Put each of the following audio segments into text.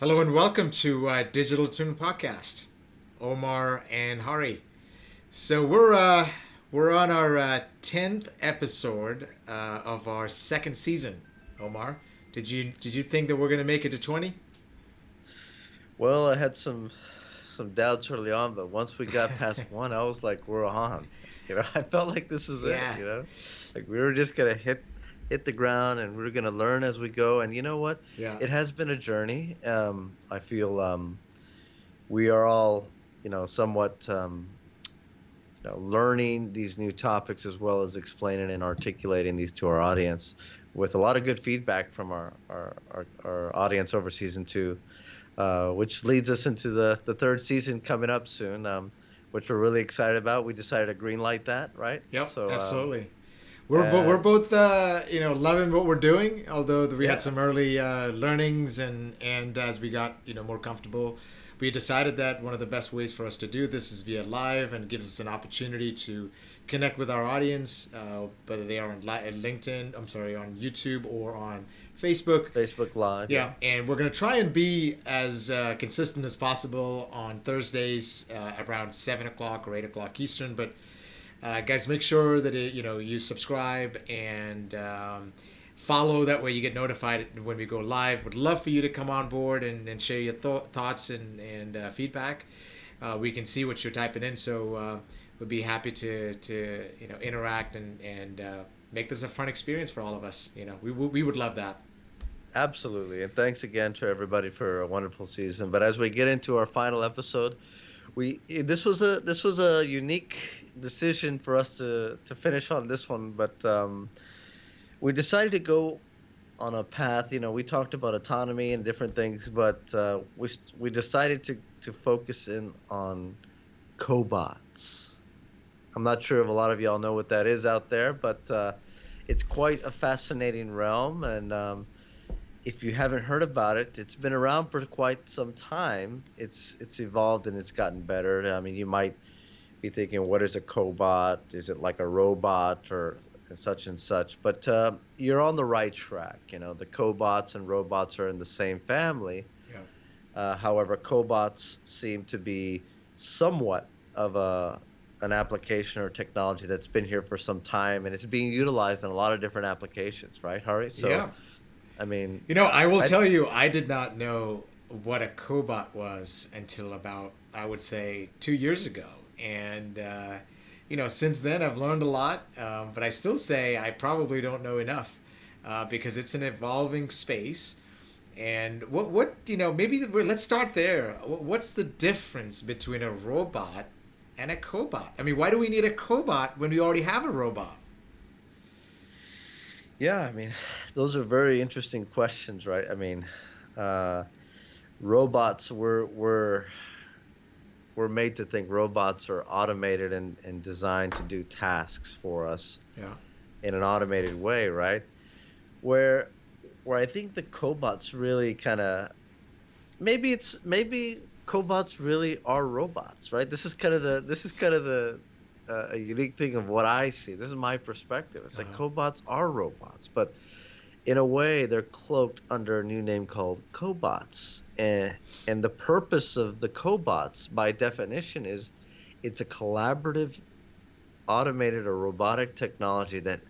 Hello and welcome to Digital Tune Podcast, Omar and Hari. So we're on our 10th episode of our second season. Omar, did you think that we're gonna make it to 20? Well, I had some doubts early on, but once we got past one, I was like, we're on. I felt like this was it, Yeah, Like we were just gonna hit the ground and we were gonna learn as we go. And you know what? yeah. It has been a journey. I feel we are all, somewhat learning these new topics as well as explaining and articulating these to our audience with a lot of good feedback from our audience over season two, which leads us into the third season coming up soon, which we're really excited about. We decided to green light that, right? Yep, So, absolutely. We're uh, both loving what we're doing. Although we had yeah, some early learnings, and as we got more comfortable, we decided that one of the best ways for us to do this is via live, and it gives us an opportunity to connect with our audience, whether they are on LinkedIn, I'm sorry, on YouTube or on Facebook. Facebook Live, yeah. Yeah, and we're gonna try and be as consistent as possible on Thursdays around 7 o'clock or 8 o'clock Eastern. But guys, make sure that you subscribe and follow. That way, you get notified when we go live. Would love for you to come on board and share your thoughts and feedback. We can see what you're typing in, so we'd be happy to interact and make this a fun experience for all of us. We would love that. Absolutely. And thanks again to everybody for a wonderful season. But as we get into our final episode, this was a unique decision for us to finish on this one, but we decided to go on a path. We talked about autonomy and different things, but we decided to focus in on cobots. I'm not sure if a lot of y'all know what that is out there, but it's quite a fascinating realm. And if you haven't heard about it, it's been around for quite some time. It's evolved and it's gotten better. I mean, you might be thinking, what is a cobot? Is it like a robot or such and such? But you're on the right track. The cobots and robots are in the same family. Yeah. However, cobots seem to be somewhat of an application or technology that's been here for some time, and it's being utilized in a lot of different applications, right, Hari? So, Yeah. I mean, I will I tell you, I did not know what a cobot was until about, I would say, 2 years ago. And, since then I've learned a lot, but I still say I probably don't know enough because it's an evolving space. And maybe let's start there. What's the difference between a robot and a cobot? I mean, why do we need a cobot when we already have a robot? Yeah, I mean, those are very interesting questions, right? I mean, uh, robots we're made to think robots are automated and designed to do tasks for us Yeah. in an automated way, right? Where where I think the cobots really kind of maybe cobots really are robots, right? This is kind of the a unique thing of what I see. This is my perspective. It's like Uh, cobots are robots, but in a way they're cloaked under a new name called cobots. And the purpose of the cobots by definition is it's a collaborative automated or robotic technology that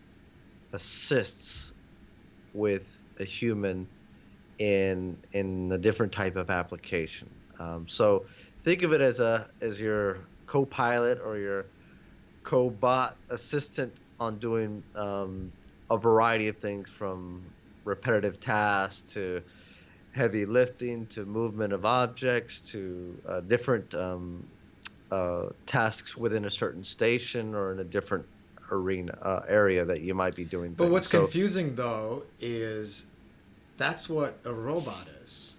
assists with a human in a different type of application. So think of it as your co-pilot or your cobot assistant on doing a variety of things from repetitive tasks to heavy lifting to movement of objects to different tasks within a certain station or in a different arena area that you might be doing but things. what's So confusing though is that's what a robot is.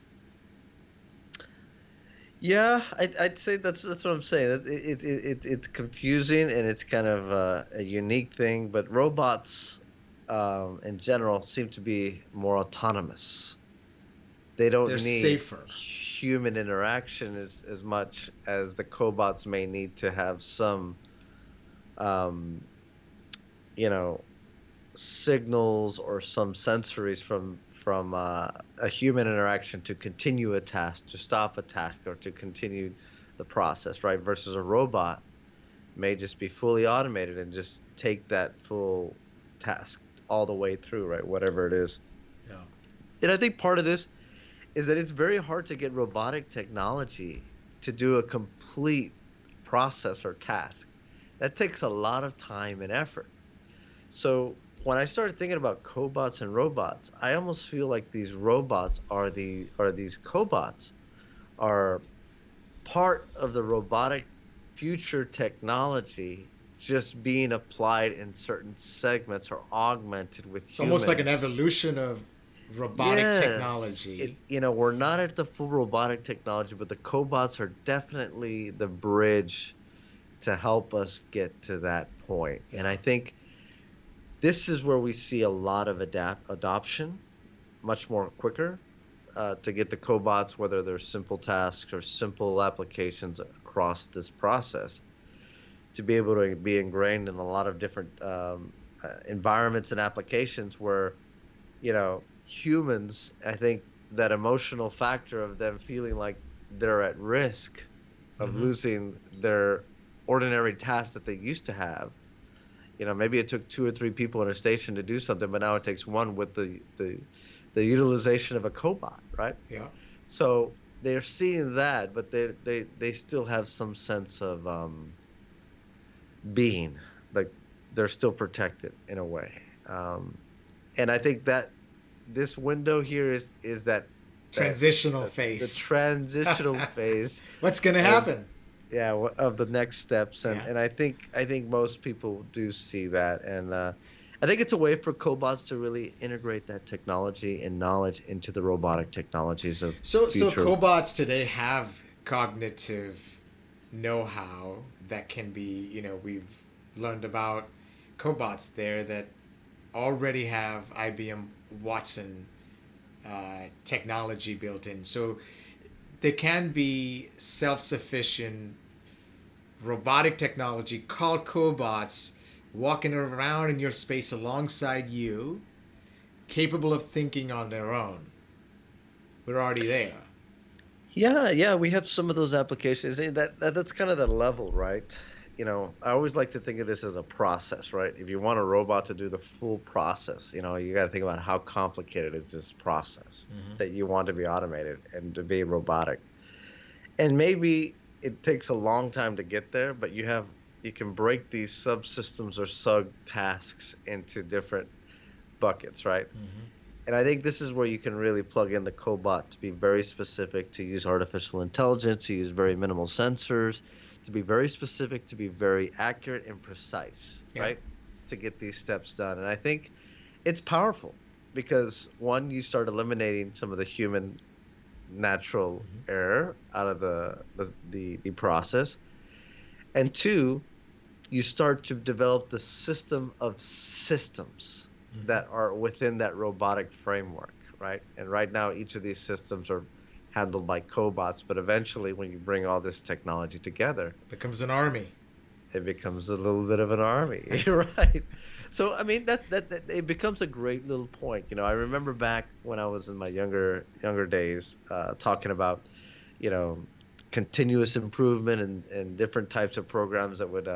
yeah, I'd say that's what I'm saying. It's confusing and it's kind of a unique thing, but robots in general seem to be more autonomous. They They're don't need safer. human interaction as much as the cobots may need to have some you know signals or some sensories from a human interaction to continue a task, to stop a task, or to continue the process, right? Versus a robot may just be fully automated and just take that full task all the way through, right? Whatever it is. Yeah. And I think part of this is that it's very hard to get robotic technology to do a complete process or task. That takes a lot of time and effort. So when I started thinking about cobots and robots, I almost feel like these robots are these cobots are part of the robotic future technology just being applied in certain segments or augmented with It's almost like an humans. evolution of robotic Yes, technology. we're not at the full robotic technology, but the cobots are definitely the bridge to help us get to that point. And Yeah. I think this is where we see a lot of adoption, much more quicker, to get the cobots, whether they're simple tasks or simple applications across this process, to be able to be ingrained in a lot of different environments and applications where, humans, I think that emotional factor of them feeling like they're at risk of Mm-hmm. losing their ordinary tasks that they used to have. Maybe it took two or three people in a station to do something, but now it takes one with the utilization of a cobot, right? Yeah. So they're seeing that, but they still have some sense of being, like they're still protected in a way. Um, and I think that this window here is that Transitional the phase. transitional phase What's gonna as happen? yeah of the next steps, and Yeah. I think most people do see that, and I think it's a way for cobots to really integrate that technology and knowledge into the robotic technologies of So future. cobots today have cognitive know-how that can be, we've learned about cobots there that already have IBM Watson technology built in. So there can be self-sufficient robotic technology called cobots walking around in your space alongside you, capable of thinking on their own. We're already there. Yeah, yeah, we have some of those applications. That's kind of the level, right? I always like to think of this as a process, right? If you want a robot to do the full process, you got to think about how complicated is this process Mm-hmm. that you want to be automated and to be robotic. And maybe it takes a long time to get there, but you can break these subsystems or sub tasks into different buckets, right? Mm-hmm. And I think this is where you can really plug in the cobot to be very specific, to use artificial intelligence, to use very minimal sensors, to be very specific, to be very accurate and precise, Yeah. right? To get these steps done. And I think it's powerful because one, you start eliminating some of the human natural Mm-hmm. error out of the process. And two, you start to develop the system of systems Mm-hmm. that are within that robotic framework, right? And right now, each of these systems are handled by cobots, but eventually, when you bring all this technology together, Becomes an army. it becomes a little bit of an army, right? So, I mean, that it becomes a great little point. I remember back when I was in my younger days, talking about, you know, continuous improvement and different types of programs that would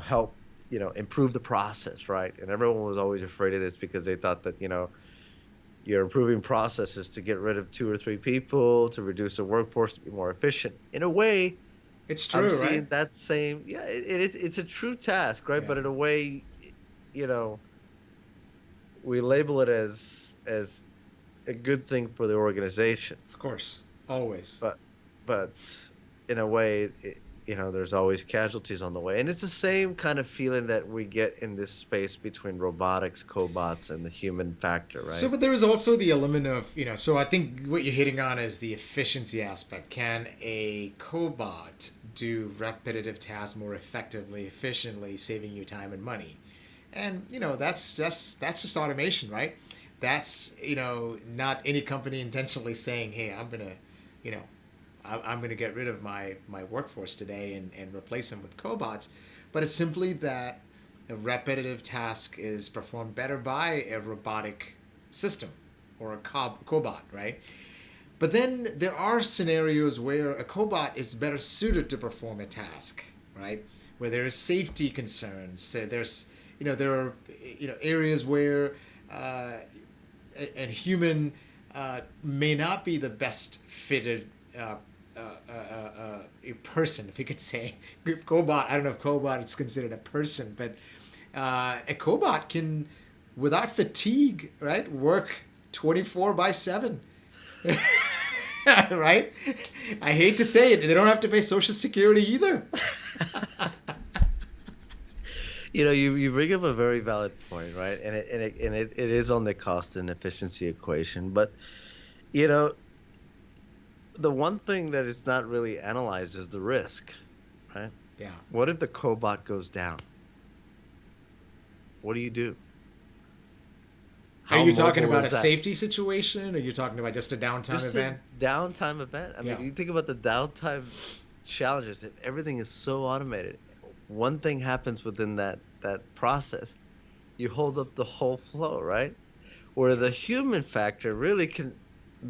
help, improve the process, right? And everyone was always afraid of this because they thought that, you're improving processes to get rid of two or three people, to reduce the workforce, to be more efficient. In a way, It's I'm true, right? seeing that same, yeah, it's a true task, right? Yeah. But in a way, you know, we label it as a good thing for the organization, Of course. Always. but but in a way, there's always casualties on the way, and it's the same kind of feeling that we get in this space between robotics, cobots, and the human factor, So, right? but there is also the element of, so I think what you're hitting on is the efficiency aspect. Can a cobot do repetitive tasks more effectively, efficiently, saving you time and money? And, that's just automation, right? That's, not any company intentionally saying, hey, you know, I'm going to get rid of my workforce today and replace them with cobots. But it's simply that a repetitive task is performed better by a robotic system or a cobot, right? But then there are scenarios where a cobot is better suited to perform a task, right? Where there is safety concerns. So there's, there are, areas where a human may not be the best fitted a person, if you could say. Cobot, I don't know if cobot is considered a person, but a cobot can, without fatigue, right, work 24 by 7. Right? I hate to say it, they don't have to pay Social Security either. You bring up a very valid point, right? And it is on the cost and efficiency equation. But you know, the one thing that is not really analyzed is the risk, right? Yeah. What if the cobot goes down? What do you do? Are How you talking mobile about a is that? safety situation, or are you talking about just a downtime Just a event? downtime event. I mean, Yeah. you think about the downtime challenges. If everything is so automated, one thing happens within that process. You hold up the whole flow, right? Where Yeah. the human factor really can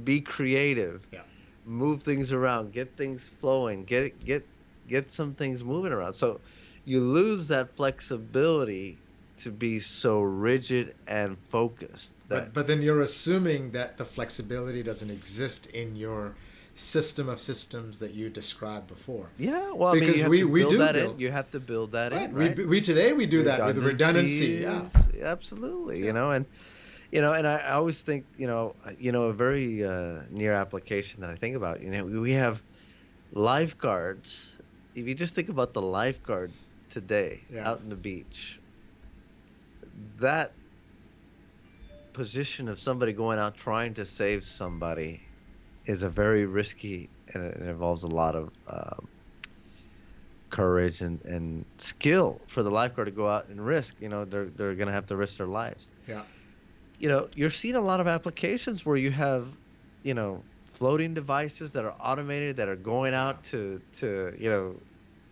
be creative, Yeah. move things around, get things flowing, get some things moving around. So you lose that flexibility to be so rigid and focused that But then you're assuming that the flexibility doesn't exist in your system of systems that you described before. yeah, well, I mean, you Because have to we build do that in. build. You have to build that Right. in, We right? we today we do that with redundancy. Yeah. Redundancies, absolutely, Yeah. and I always think, a very near application that I think about, we have lifeguards. If you just think about the lifeguard today Yeah. out in the beach, that position of somebody going out trying to save somebody is a very risky, and it involves a lot of courage and skill for the lifeguard to go out and risk. They're going to have to risk their lives. Yeah. You're seeing a lot of applications where you have, floating devices that are automated that are going Yeah. out to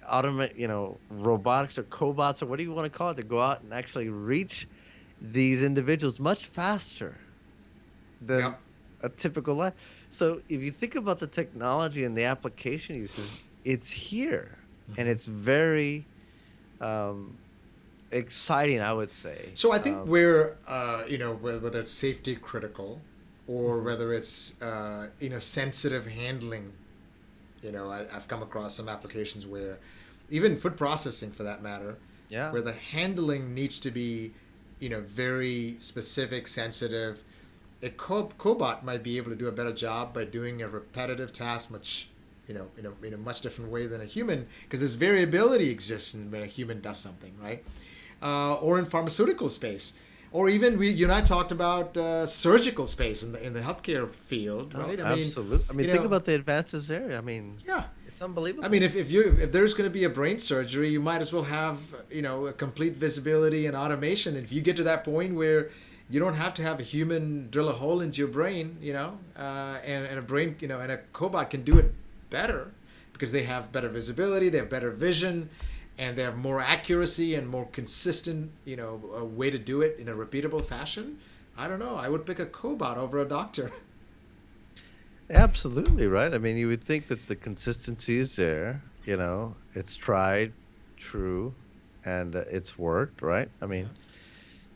automate, robotics or cobots or what do you want to call it, to go out and actually reach these individuals much faster than Yep. a typical life. So if you think about the technology and the application uses, it's here, and Mhm. it's very um, exciting, I would say. So I think we're, whether it's safety critical or Mhm. whether it's, sensitive handling. I've come across some applications where, even food processing for that matter, Yeah. where the handling needs to be, very specific, sensitive. A cobot might be able to do a better job by doing a repetitive task much, in a much different way than a human, because this variability exists when a human does something, right? Or in pharmaceutical space, or even you and I talked about surgical space in the healthcare field, Oh, right? I mean, absolutely. I mean, you think know, about the advances there. I mean, yeah. it's I mean, unbelievable. if there's going to be a brain surgery, you might as well have a complete visibility and automation. And if you get to that point where you don't have to have a human drill a hole into your brain, and a brain, and a cobot can do it better because they have better visibility, they have better vision, and they have more accuracy and more consistent, a way to do it in a repeatable fashion. I don't know. I would pick a cobot over a doctor. Absolutely, right? I mean, you would think that the consistency is there, it's tried, true, and it's worked, right? I Yeah. mean,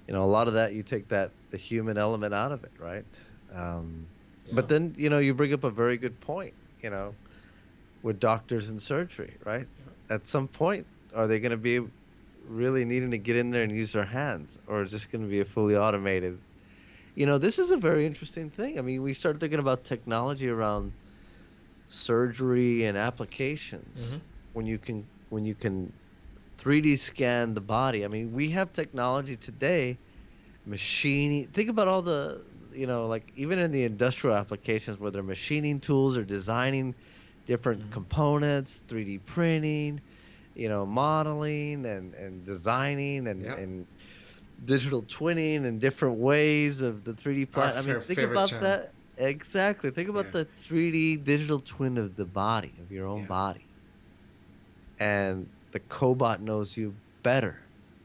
a lot of that, you take the human element out of it, right? Um, Yeah. but then, you bring up a very good point, you know, with doctors and surgery, right? At some point, are they going to be really needing to get in there and use their hands, or is this going to be a fully automated? This is a very interesting thing. I mean, we start thinking about technology around surgery and applications Mm-hmm. when you can 3D scan the body. I mean, we have technology today, machining. Think about all the, like even in the industrial applications where they're machining tools or designing different Mm-hmm. components, 3D printing, modeling and designing Yep. and digital twinning and different ways of the 3D Our I mean, think favorite about term. that. Exactly. Think Yeah. about the 3D digital twin of the body, of your own Yeah. body. And the cobot knows you better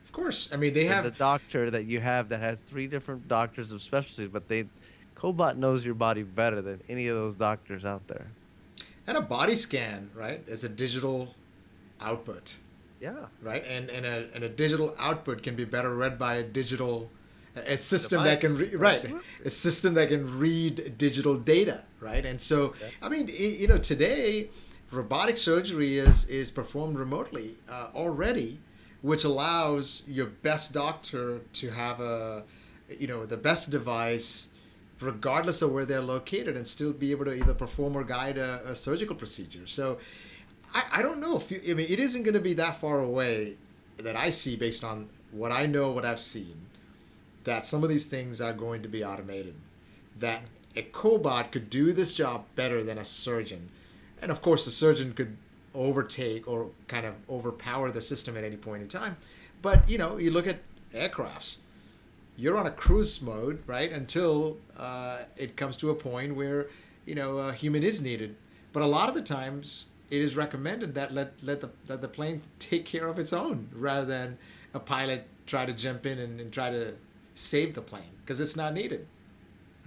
Of course. I mean, they than have. the doctor that you have that has three different doctors of specialties, but they Cobot knows your body better than any of those doctors out there. And a body scan, right, is a digital output, Yeah, right? And a digital output can be better read by a system that can device. right, Absolutely. a system that can read digital data, right? And so, Yeah. I mean, today, robotic surgery is performed remotely already, which allows your best doctor to have the best device regardless of where they're located and still be able to either perform or guide a surgical procedure. So I don't know if I mean, it isn't going to be that far away that I see based on what I know, what I've seen, that some of these things are going to be automated. That a cobot could do this job better than a surgeon. And of course, the surgeon could overtake or kind of overpower the system at any point in time. But, you look at aircrafts, you're on a cruise mode, right? Until it comes to a point where, a human is needed. But a lot of the times, it is recommended that let the plane take care of its own rather than a pilot try to jump in and try to save the plane because it's not needed,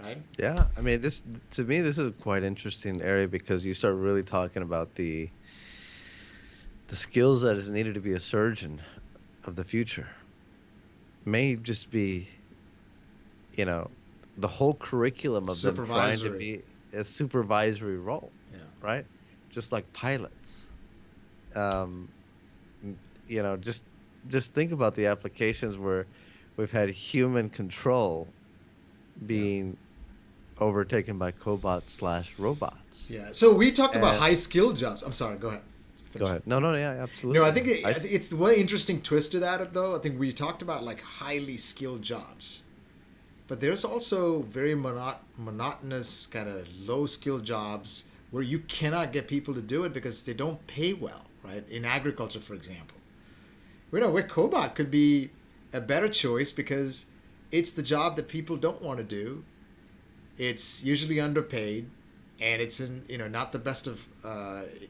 right? Yeah, I mean, this to me, this is a quite interesting area because you start really talking about the skills that is needed to be a surgeon of the future. May just be, you know, the whole curriculum of them trying to Supervisory. be a supervisory role, Yeah. right? Just like pilots. Um, m- just think about the applications where we've had human control Yeah. being overtaken by cobots slash robots. Yeah. So we talked about And high skill jobs. I'm sorry. Go ahead. go Finish. ahead. No, no, yeah, No, absolutely. I think it's one interesting twist to that though. I think we talked about like highly skilled jobs, but there's also very monotonous kind of low skill jobs where you cannot get people to do it because they don't pay well, right? In agriculture, for example, where cobot could be a better choice because it's the job that people don't want to do. It's usually underpaid, and it's in not the best of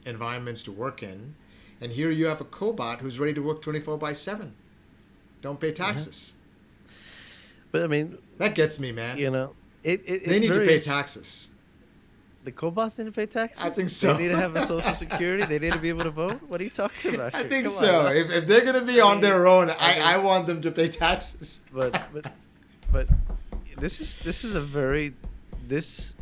environments to work in. And here you have a cobot who's ready to work 24/7. Don't pay Yeah. taxes. But I mean, That gets me, man. you know, They it's need to very pay interesting. taxes. The cobots need to pay I taxes? think They so. need to have a social security? They need to be able to vote? What are you talking about I here? think Come on so. now. If they're gonna be I on mean, their own, I I mean, want them to pay taxes. but but this is a very this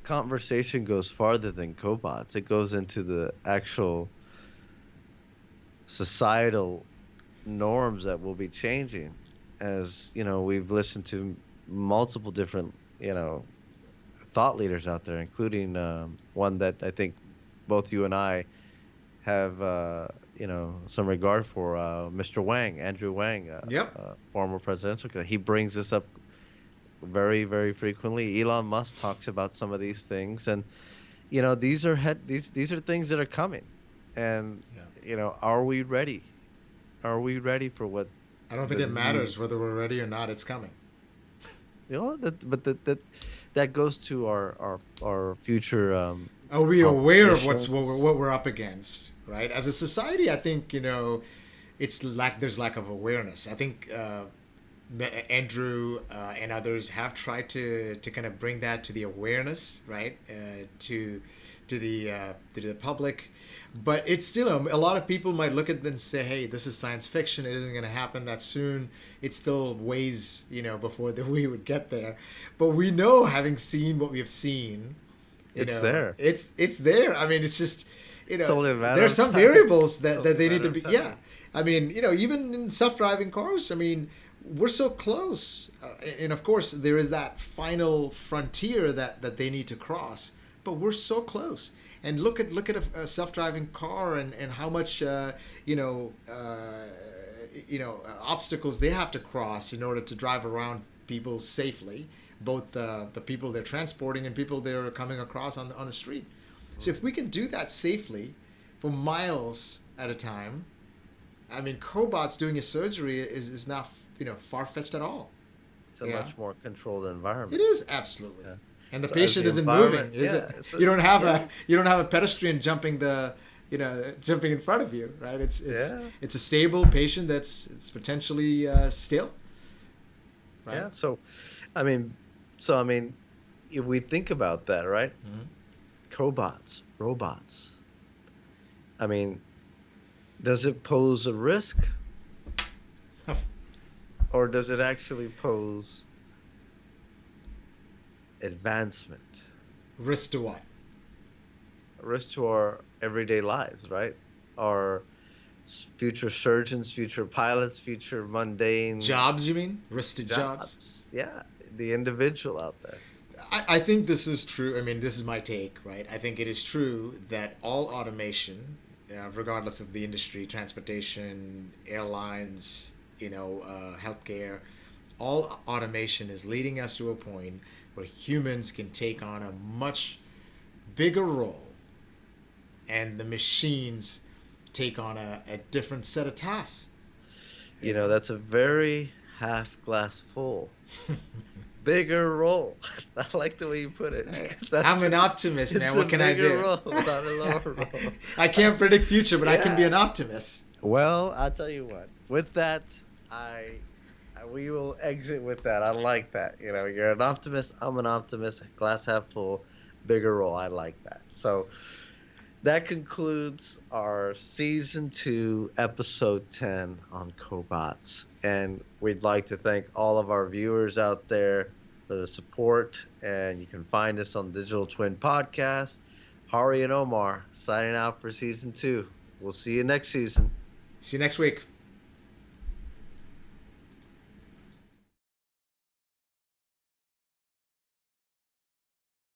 conversation goes farther than cobots. It goes into the actual societal norms that will be changing as, we've listened to multiple different, thought leaders out there, including one that I think both you and I have, some regard for, Mr. Wang, Andrew Wang, Yep. former presidential candidate. He brings this up very, very frequently. Elon Musk talks about some of these things, and these are things that are coming, and Yeah. are we ready? Are we ready for what I don't think the it new matters whether we're ready or not. It's coming. that goes to our future Are we aware of politicians. what we're up against, right? As a society, I think there's lack of awareness. I think Andrew and others have tried to kind of bring that to the awareness, right? To the public, but it's still a lot of people might look at it and say, "Hey, this is science fiction. It isn't going to happen that soon. It's still ways, before we would get there." But we know, having seen what we have seen, It's there. it's there. I mean, it's just It's only a matter there are of some time. variables It's that only a they need matter to of be. time. Yeah, I mean, even in self-driving cars, I mean, we're so close, and of course, there is that final frontier that they need to cross. But we're so close. And look at a self-driving car and how much obstacles they have to cross in order to drive around people safely, both the people they're transporting and people they're coming across on the street. So if we can do that safely for miles at a time, I mean, cobots doing a surgery is not far-fetched at all. It's a Yeah, much more controlled it environment. is absolutely. Yeah. And the So as patient the isn't moving, environment, is it? yeah. So You yeah, don't have a pedestrian jumping in front of you, right? yeah, It's a stable patient that's it's potentially still, right? yeah. I mean, so I mean, if we think about that, right? Mhm. Cobots, robots. I mean, does it pose a risk or does it actually pose advancement? Risk to what? A risk to our everyday lives, right? Our future surgeons, future pilots, future mundane Jobs, you mean? Risk to jobs? jobs. Yeah, the individual out there. I think this is true. I mean, this is my take, right? I think it is true that all automation, regardless of the industry, transportation, airlines, healthcare, all automation is leading us to a point where humans can take on a much bigger role and the machines take on a different set of tasks, you You know, know? that's a very half glass full. Bigger role. I like the way you put it because I'm that's an optimist, it's man. a What can I bigger do? role, not a lower role. I can't predict future, but I can be Yeah. an optimist. Well, I'll tell you what. With that, we will exit with that. I like that. You know, you're an optimist. I'm an optimist. Glass half full, bigger role. I like that. So that concludes our season 2, episode 10 on cobots. And we'd like to thank all of our viewers out there for the support. And you can find us on Digital Twin Podcast. Hari and Omar signing out for season 2. We'll see you next season. See you next week.